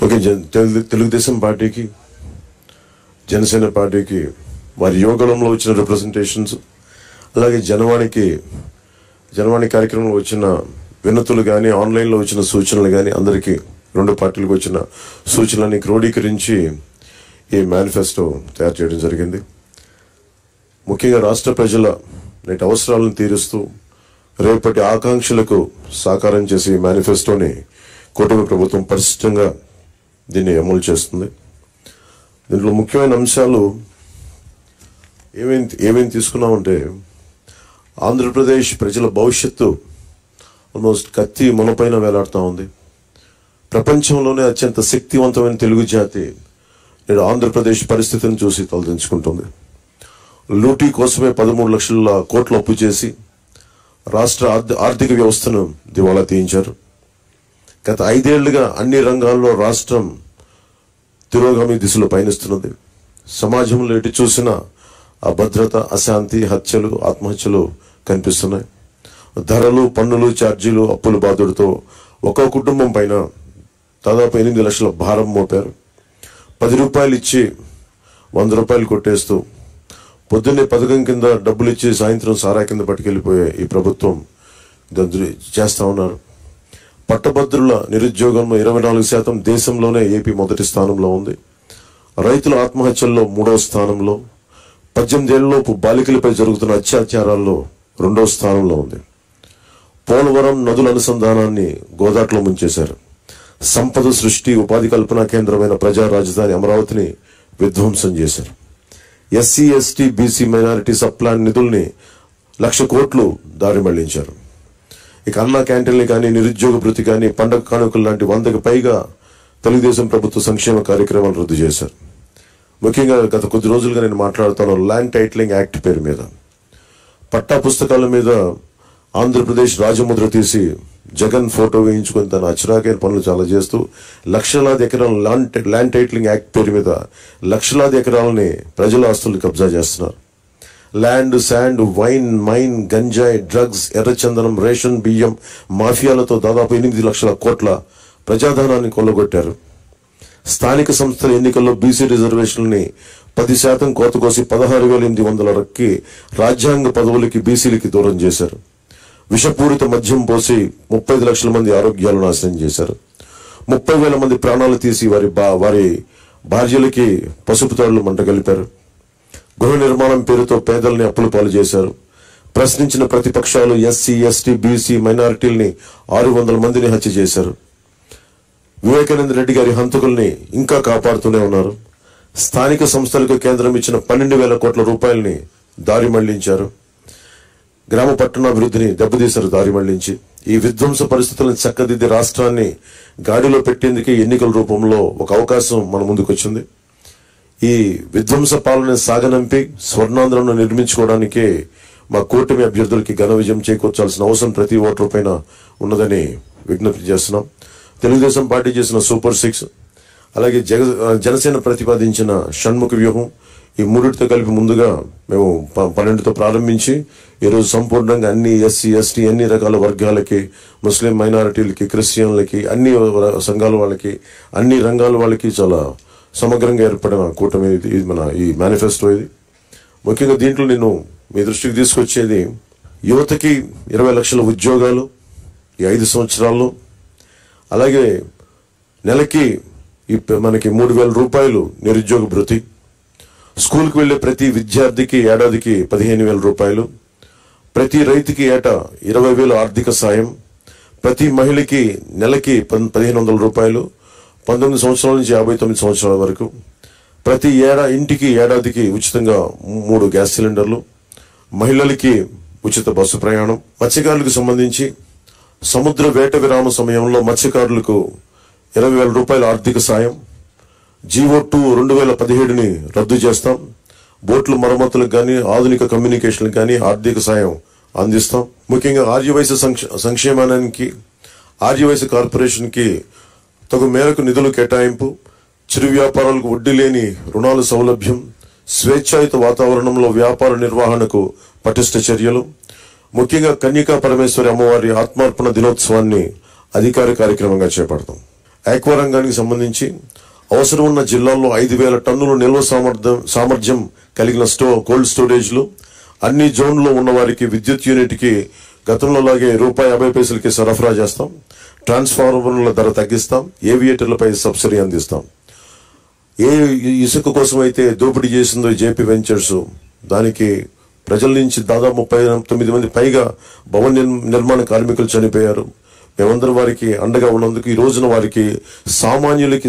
Okay, Telugu Desam పార్టీకి, జనసేన పార్టీకి వారి యోగంలో వచ్చిన రిప్రజెంటేషన్స్, అలాగే జనవాణి కార్యక్రమంలో వచ్చిన వినతులు కానీ, ఆన్లైన్లో వచ్చిన సూచనలు కానీ, అందరికీ రెండు పార్టీలకు వచ్చిన సూచనలని క్రోడీకరించి ఈ మేనిఫెస్టో తయారు చేయడం జరిగింది. ముఖ్యంగా రాష్ట్ర ప్రజల నేటి అవసరాలను తీరుస్తూ రేపటి ఆకాంక్షలకు సాకారం చేసే ఈ మేనిఫెస్టోని కూటమి ప్రభుత్వం పరిశుభ్రంగా దీన్ని అమలు చేస్తుంది. దీంట్లో ముఖ్యమైన అంశాలు ఏమేమి తీసుకున్నామంటే, ఆంధ్రప్రదేశ్ ప్రజల భవిష్యత్తు ఆల్మోస్ట్ కత్తి మునపైన వేలాడుతూ ఉంది. ప్రపంచంలోనే అత్యంత శక్తివంతమైన తెలుగు జాతి నేడు ఆంధ్రప్రదేశ్ పరిస్థితిని చూసి తలదించుకుంటుంది. లూటీ కోసమే 13 లక్షల కోట్లు అప్పు చేసి రాష్ట్ర ఆర్థిక వ్యవస్థను దివాలా తీయించారు. గత 5 ఏళ్లుగా అన్ని రంగాల్లో రాష్ట్రం తిరోగామి దిశలో పయనిస్తున్నది. సమాజంలో ఎటు చూసినా అభద్రత, అశాంతి, హత్యలు, ఆత్మహత్యలు కనిపిస్తున్నాయి. ధరలు, పన్నులు, ఛార్జీలు, అప్పుల బాధుడితో ఒక్కో కుటుంబం పైన దాదాపు 8 లక్షల భారం మోపారు. 10 రూపాయలు ఇచ్చి 100 రూపాయలు కొట్టేస్తూ పొద్దున్నే పథకం కింద డబ్బులు ఇచ్చి సాయంత్రం సారా కింద పట్టుకెళ్లిపోయే ఈ ప్రభుత్వం చేస్తా ఉన్నారు. పట్టభద్రుల నిరుద్యోగంలో 24% దేశంలోనే ఏపీ మొదటి స్థానంలో ఉంది. రైతుల ఆత్మహత్యల్లో 3వ స్థానంలో, 18 ఏళ్లలోపు బాలికలపై జరుగుతున్న అత్యాచారాల్లో 2వ స్థానంలో ఉంది. పోలవరం నదుల అనుసంధానాన్ని గోదాట్లో ముంచేశారు. సంపద సృష్టి, ఉపాధి కల్పనా కేంద్రమైన ప్రజా రాజధాని అమరావతిని విధ్వంసం చేశారు. SC, ST, BC, minority sub plan నిధుల్ని 1,00,000 కోట్లు దారి మళ్లించారు. ఇక అన్నా క్యాంటీన్లు కానీ, నిరుద్యోగ భృతి కానీ, పండగ కానుకలు లాంటి 100కి పైగా తెలుగుదేశం ప్రభుత్వ సంక్షేమ కార్యక్రమాలు రద్దు చేశారు. ముఖ్యంగా గత కొద్ది రోజులుగా నేను మాట్లాడుతాను ల్యాండ్ టైటిలింగ్ యాక్ట్ పేరు మీద. పట్టా పుస్తకాల మీద ఆంధ్రప్రదేశ్ రాజముద్ర తీసి జగన్ ఫోటో వేయించుకుని తన అచ్చరాకైన పనులు చాలా చేస్తూ లక్షలాది ఎకరాల ల్యాండ్ టైటిలింగ్ యాక్ట్ పేరు మీద లక్షలాది ఎకరాలని ప్రజల ఆస్తులు కబ్జా చేస్తున్నారు. ల్యాండ్, శాండ్, వైన్, మైన్, గంజాయి, డ్రగ్స్, ఎర్రచందనం, రేషన్ బియ్యం మాఫియాలతో దాదాపు 8 లక్షల కోట్ల ప్రజాధనాన్ని కొల్లగొట్టారు. స్థానిక సంస్థల ఎన్నికల్లో బీసీ రిజర్వేషన్లని 10% కోత కోసి 16,800 రాజ్యాంగ పదవులకి బీసీలకి దూరం చేశారు. విషపూరిత మద్యం పోసి 35 లక్షల మంది ఆరోగ్యాలు నాశనం చేశారు. 30,000 మంది ప్రాణాలు తీసి వారి భార్యలకి పసుపు తాళ్లు మంట కలిపారు. గృహ నిర్మాణం పేరుతో పేదల్ని అప్పుల పాలు చేశారు. ప్రశ్నించిన ప్రతిపక్షాలు ఎస్సీ, ఎస్టీ, బీసీ, మైనారిటీల్ని 600 మందిని హత్య చేశారు. వివేకానంద రెడ్డి గారి హంతకుల్ని ఇంకా కాపాడుతూనే ఉన్నారు. స్థానిక సంస్థలకు కేంద్రం ఇచ్చిన 12,000 కోట్ల రూపాయలని దారి మళ్లించారు. గ్రామ పట్టణాభివృద్ధిని దెబ్బతీశారు దారి మళ్లించి. ఈ విధ్వంస పరిస్థితులను చక్కదిద్ది రాష్ట్రాన్ని గాడిలో పెట్టేందుకే ఎన్నికల రూపంలో ఒక అవకాశం మన ముందుకు వచ్చింది. ఈ విధ్వంస పాలన సాగనంపి స్వర్ణాంధ్రను నిర్మించుకోవడానికే మా కూటమి అభ్యర్థులకి ఘన విజయం చేకూర్చాల్సిన అవసరం ప్రతి ఓటరు పైన ఉన్నదని విజ్ఞప్తి చేస్తున్నాం. తెలుగుదేశం పార్టీ చేసిన సూపర్ 6, అలాగే జనసేన ప్రతిపాదించిన షణ్ముఖ వ్యూహం, ఈ మూడిటితో కలిపి ముందుగా మేము 12తో ప్రారంభించి ఈరోజు సంపూర్ణంగా అన్ని ఎస్సీ, ఎస్టీ, అన్ని రకాల వర్గాలకి, ముస్లిం మైనారిటీలకి, క్రిస్టియన్లకి, అన్ని సంఘాల వాళ్ళకి, అన్ని రంగాల వాళ్ళకి చాలా సమగ్రంగా ఏర్పడిన కూటమి ఇది మన ఈ మేనిఫెస్టో. ఇది ముఖ్యంగా దీంట్లో నేను మీ దృష్టికి తీసుకొచ్చేది యువతకి 20 లక్షల ఉద్యోగాలు ఈ 5 సంవత్సరాల్లో, అలాగే నెలకి మనకి 3,000 రూపాయలు నిరుద్యోగ భృతి, స్కూల్కి వెళ్లే ప్రతి విద్యార్థికి ఏడాదికి 15,000 రూపాయలు, ప్రతి రైతుకి ఏటా 20,000 ఆర్థిక సాయం, ప్రతి మహిళకి నెలకి 1,500 రూపాయలు, 19 సంవత్సరాల నుంచి 59 సంవత్సరాల వరకు, ప్రతి ఇంటికి ఏడాదికి ఉచితంగా 3 గ్యాస్ సిలిండర్లు, మహిళలకి ఉచిత బస్సు ప్రయాణం. మత్స్యకారులకు సంబంధించి సముద్ర వేట విరామ సమయంలో మత్స్యకారులకు 20,000 రూపాయల ఆర్థిక సాయం. జీవో2 2017ని రద్దు చేస్తాం. బోట్ల మరమ్మతులకు కానీ, ఆధునిక కమ్యూనికేషన్లకు కానీ ఆర్థిక సాయం అందిస్తాం. ముఖ్యంగా ఆర్యవైశ్య సంక్షేమానికి, ఆర్యవైశ్య కార్పొరేషన్ కి తగు మేరకు నిధులు కేటాయింపు, చిరు వ్యాపారాలకు వడ్డీ లేని రుణాల సౌలభ్యం, స్వేచ్ఛాయుత వాతావరణంలో వ్యాపార నిర్వహణకు పటిష్ట చర్యలు. ముఖ్యంగా కన్యకా పరమేశ్వరి అమ్మవారి ఆత్మార్పణ దినోత్సవాన్ని అధికారిక కార్యక్రమంగా చేపడతాం. ఆక్వా రంగానికి సంబంధించి అవసరం ఉన్న జిల్లాల్లో 5,000 టన్నుల నిల్వ సామర్థ్యం కలిగిన కోల్డ్ స్టోరేజ్లు అన్ని జోన్లో ఉన్న వారికి విద్యుత్ యూనిట్కి గతంలోలాగే ₹50 సరఫరా చేస్తాం. ట్రాన్స్ఫార్మర్ల ధర తగ్గిస్తాం. ఏవియేటర్లపై సబ్సిడీ అందిస్తాం. ఏ ఇసుక కోసం అయితే దోపిడీ చేసిందో జేపీ వెంచర్స్, దానికి ప్రజల నుంచి దాదాపు 39 మంది పైగా భవన నిర్మాణ కార్మికులు చనిపోయారు. మేమందరం వారికి అండగా ఉన్నందుకు ఈ రోజున వారికి సామాన్యులకి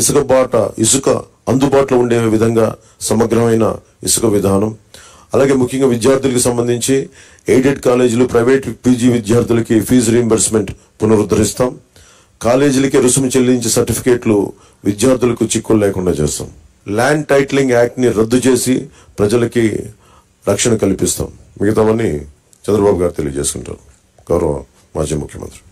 ఇసుక అందుబాటులో ఉండే విధంగా సమగ్రమైన ఇసుక విధానం, అలాగే ముఖ్యంగా విద్యార్థులకు సంబంధించి ఎయిడెడ్ కాలేజీలు, ప్రైవేట్ పీజీ విద్యార్థులకి ఫీజు రీయింబర్స్మెంట్ పునరుద్ధరిస్తాం. కాలేజీలకి రుసుము చెల్లించే సర్టిఫికేట్లు విద్యార్థులకు చిక్కులు లేకుండా చేస్తాం. ల్యాండ్ టైటిలింగ్ యాక్ట్ ని రద్దు చేసి ప్రజలకి రక్షణ కల్పిస్తాం. మిగతావన్నీ చంద్రబాబు గారు తెలియజేసుకుంటారు, గౌరవ మాజీ ముఖ్యమంత్రి.